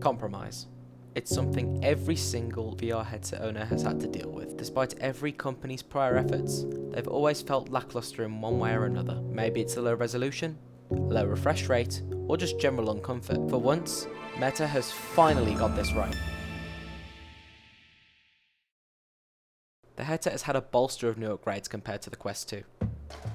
Compromise. It's something every single VR headset owner has had to deal with. Despite every company's prior efforts, they've always felt lackluster in one way or another. Maybe it's a low resolution, a low refresh rate, or just general uncomfort. For once, Meta has finally got this right. The headset has had a bolster of new upgrades compared to the Quest 2.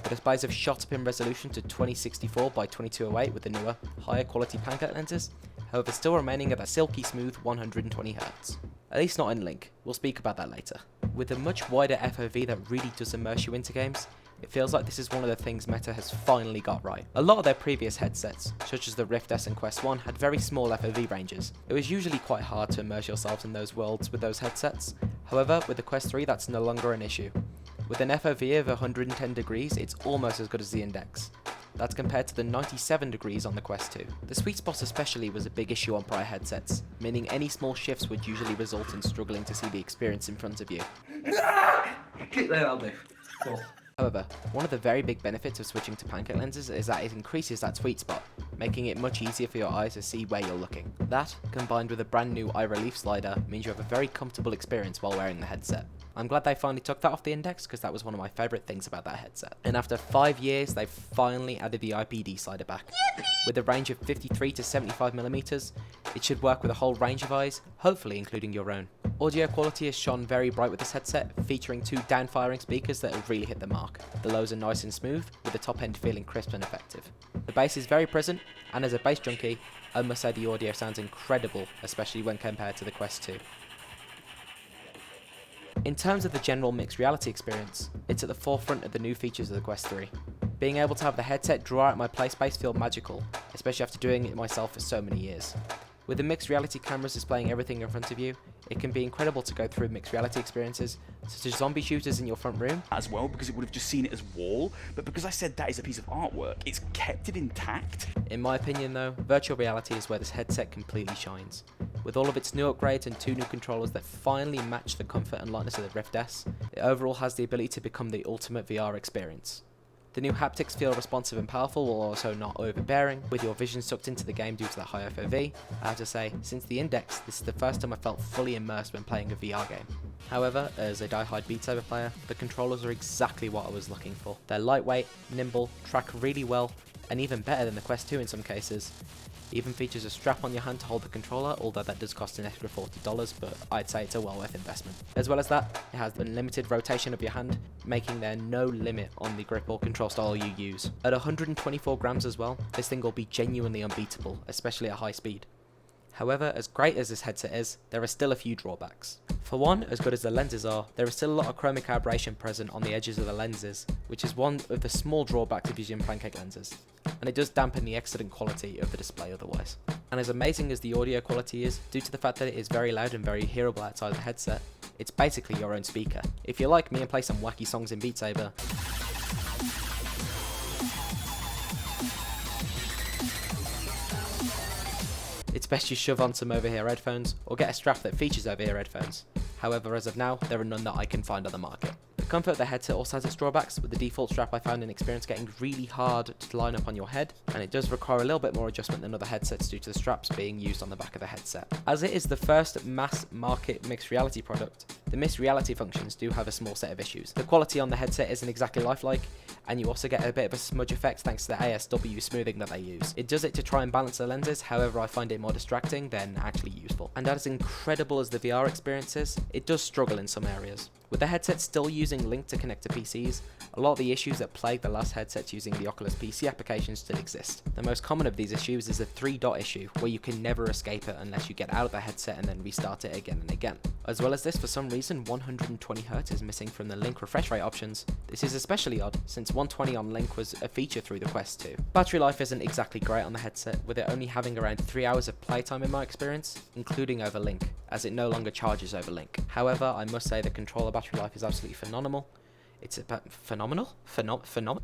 The displays have shot up in resolution to 2064 by 2208 with the newer, higher quality Pancake lenses, however still remaining at that silky smooth 120Hz. At least not in Link, we'll speak about that later. With a much wider FOV that really does immerse you into games, it feels like this is one of the things Meta has finally got right. A lot of their previous headsets, such as the Rift S and Quest 1, had very small FOV ranges. It was usually quite hard to immerse yourselves in those worlds with those headsets. However, with the Quest 3 that's no longer an issue. With an FOV of 110 degrees, it's almost as good as the Index. That's compared to the 97 degrees on the Quest 2. The sweet spot especially was a big issue on prior headsets, meaning any small shifts would usually result in struggling to see the experience in front of you. That'll do. Cool. However, one of the very big benefits of switching to Pancake lenses is that it increases that sweet spot, making it much easier for your eyes to see where you're looking. That, combined with a brand new eye relief slider, means you have a very comfortable experience while wearing the headset. I'm glad they finally took that off the Index because that was one of my favourite things about that headset. And after 5 years, they've finally added the IPD slider back. With a range of 53 to 75mm, it should work with a whole range of eyes, hopefully including your own. Audio quality has shone very bright with this headset, featuring 2 down-firing speakers that have really hit the mark. The lows are nice and smooth, with the top end feeling crisp and effective. The bass is very present, and as a bass junkie, I must say the audio sounds incredible, especially when compared to the Quest 2. In terms of the general mixed reality experience, it's at the forefront of the new features of the Quest 3. Being able to have the headset draw out my play space feel magical, especially after doing it myself for so many years. With the mixed reality cameras displaying everything in front of you, it can be incredible to go through mixed reality experiences, such as zombie shooters in your front room. As well, because it would have just seen it as wall, but because I said that is a piece of artwork, it's kept it intact. In my opinion though, virtual reality is where this headset completely shines. With all of its new upgrades and 2 new controllers that finally match the comfort and lightness of the Rift S, it overall has the ability to become the ultimate VR experience. The new haptics feel responsive and powerful while also not overbearing, with your vision sucked into the game due to that high FOV. I have to say, since the Index, this is the first time I felt fully immersed when playing a VR game. However, as a die-hard Beat Saber player, the controllers are exactly what I was looking for. They're lightweight, nimble, track really well, and even better than the Quest 2 in some cases. It even features a strap on your hand to hold the controller, although that does cost an extra $40, but I'd say it's a well worth investment. As well as that, it has unlimited rotation of your hand, making there no limit on the grip or control style you use. At 124 grams as well, this thing will be genuinely unbeatable, especially at high speed. However, as great as this headset is, there are still a few drawbacks. For one, as good as the lenses are, there is still a lot of chromic aberration present on the edges of the lenses, which is one of the small drawbacks of using Pancake lenses, and it does dampen the excellent quality of the display otherwise. And as amazing as the audio quality is, due to the fact that it is very loud and very hearable outside the headset, it's basically your own speaker. If you're like me and play some wacky songs in Beat Saber, it's best you shove on some over-ear headphones, or get a strap that features over-ear headphones. However, as of now, there are none that I can find on the market. The comfort of the headset also has its drawbacks, with the default strap I found in experience getting really hard to line up on your head, and it does require a little bit more adjustment than other headsets due to the straps being used on the back of the headset. As it is the first mass market mixed reality product, the mixed reality functions do have a small set of issues. The quality on the headset isn't exactly lifelike, and you also get a bit of a smudge effect thanks to the ASW smoothing that they use. It does it to try and balance the lenses, however I find it more distracting than actually useful. And as incredible as the VR experience is, it does struggle in some areas. With the headset still using Link to connect to PCs, a lot of the issues that plagued the last headsets using the Oculus PC application still exist. The most common of these issues is the 3-dot issue, where you can never escape it unless you get out of the headset and then restart it again and again. As well as this, for some reason 120Hz is missing from the Link refresh rate options. This is especially odd, since 120 on Link was a feature through the Quest 2. Battery life isn't exactly great on the headset, with it only having around 3 hours of playtime in my experience, including over Link, as it no longer charges over Link. However, I must say the controller battery life is absolutely phenomenal. It's about phenomenal?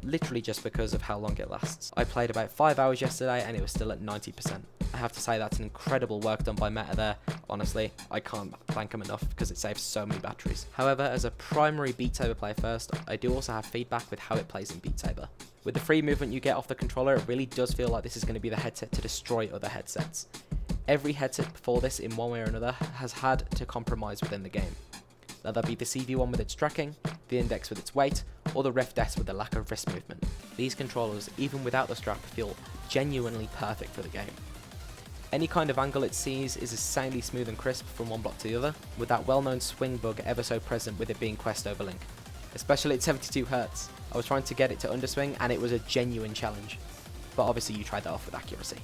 Literally just because of how long it lasts. I played about 5 hours yesterday and it was still at 90%. I have to say that's an incredible work done by Meta there. Honestly, I can't thank them enough because it saves so many batteries. However, as a primary Beat Saber player first, I do also have feedback with how it plays in Beat Saber. With the free movement you get off the controller, it really does feel like this is going to be the headset to destroy other headsets. Every headset before this in one way or another has had to compromise within the game. Whether that be the CV1 with its tracking, the Index with its weight, or the Rift S with the lack of wrist movement. These controllers, even without the strap, feel genuinely perfect for the game. Any kind of angle it sees is as soundly smooth and crisp from one block to the other, with that well-known swing bug ever so present with it being Quest over Link. Especially at 72Hz. I was trying to get it to underswing and it was a genuine challenge. But obviously you tried that off with accuracy.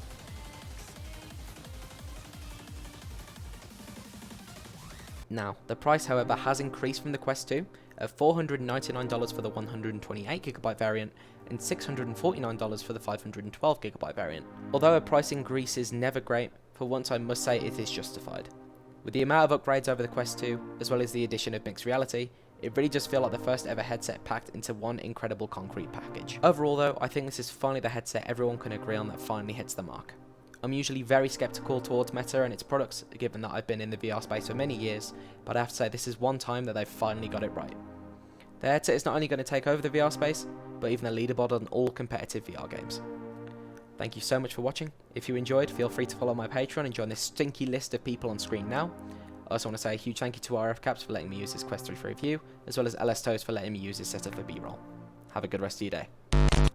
Now, the price however has increased from the Quest 2 of $499 for the 128GB variant and $649 for the 512GB variant. Although a price increase is never great, for once I must say it is justified. With the amount of upgrades over the Quest 2, as well as the addition of mixed reality, it really does feel like the first ever headset packed into one incredible concrete package. Overall though, I think this is finally the headset everyone can agree on that finally hits the mark. I'm usually very skeptical towards Meta and its products, given that I've been in the VR space for many years, but I have to say this is one time that they've finally got it right. The headset is not only going to take over the VR space, but even the leaderboard on all competitive VR games. Thank you so much for watching. If you enjoyed, feel free to follow my Patreon and join this stinky list of people on screen now. I also want to say a huge thank you to RF Caps for letting me use this Quest 3 for review, as well as LS Toast for letting me use this setup for B-roll. Have a good rest of your day.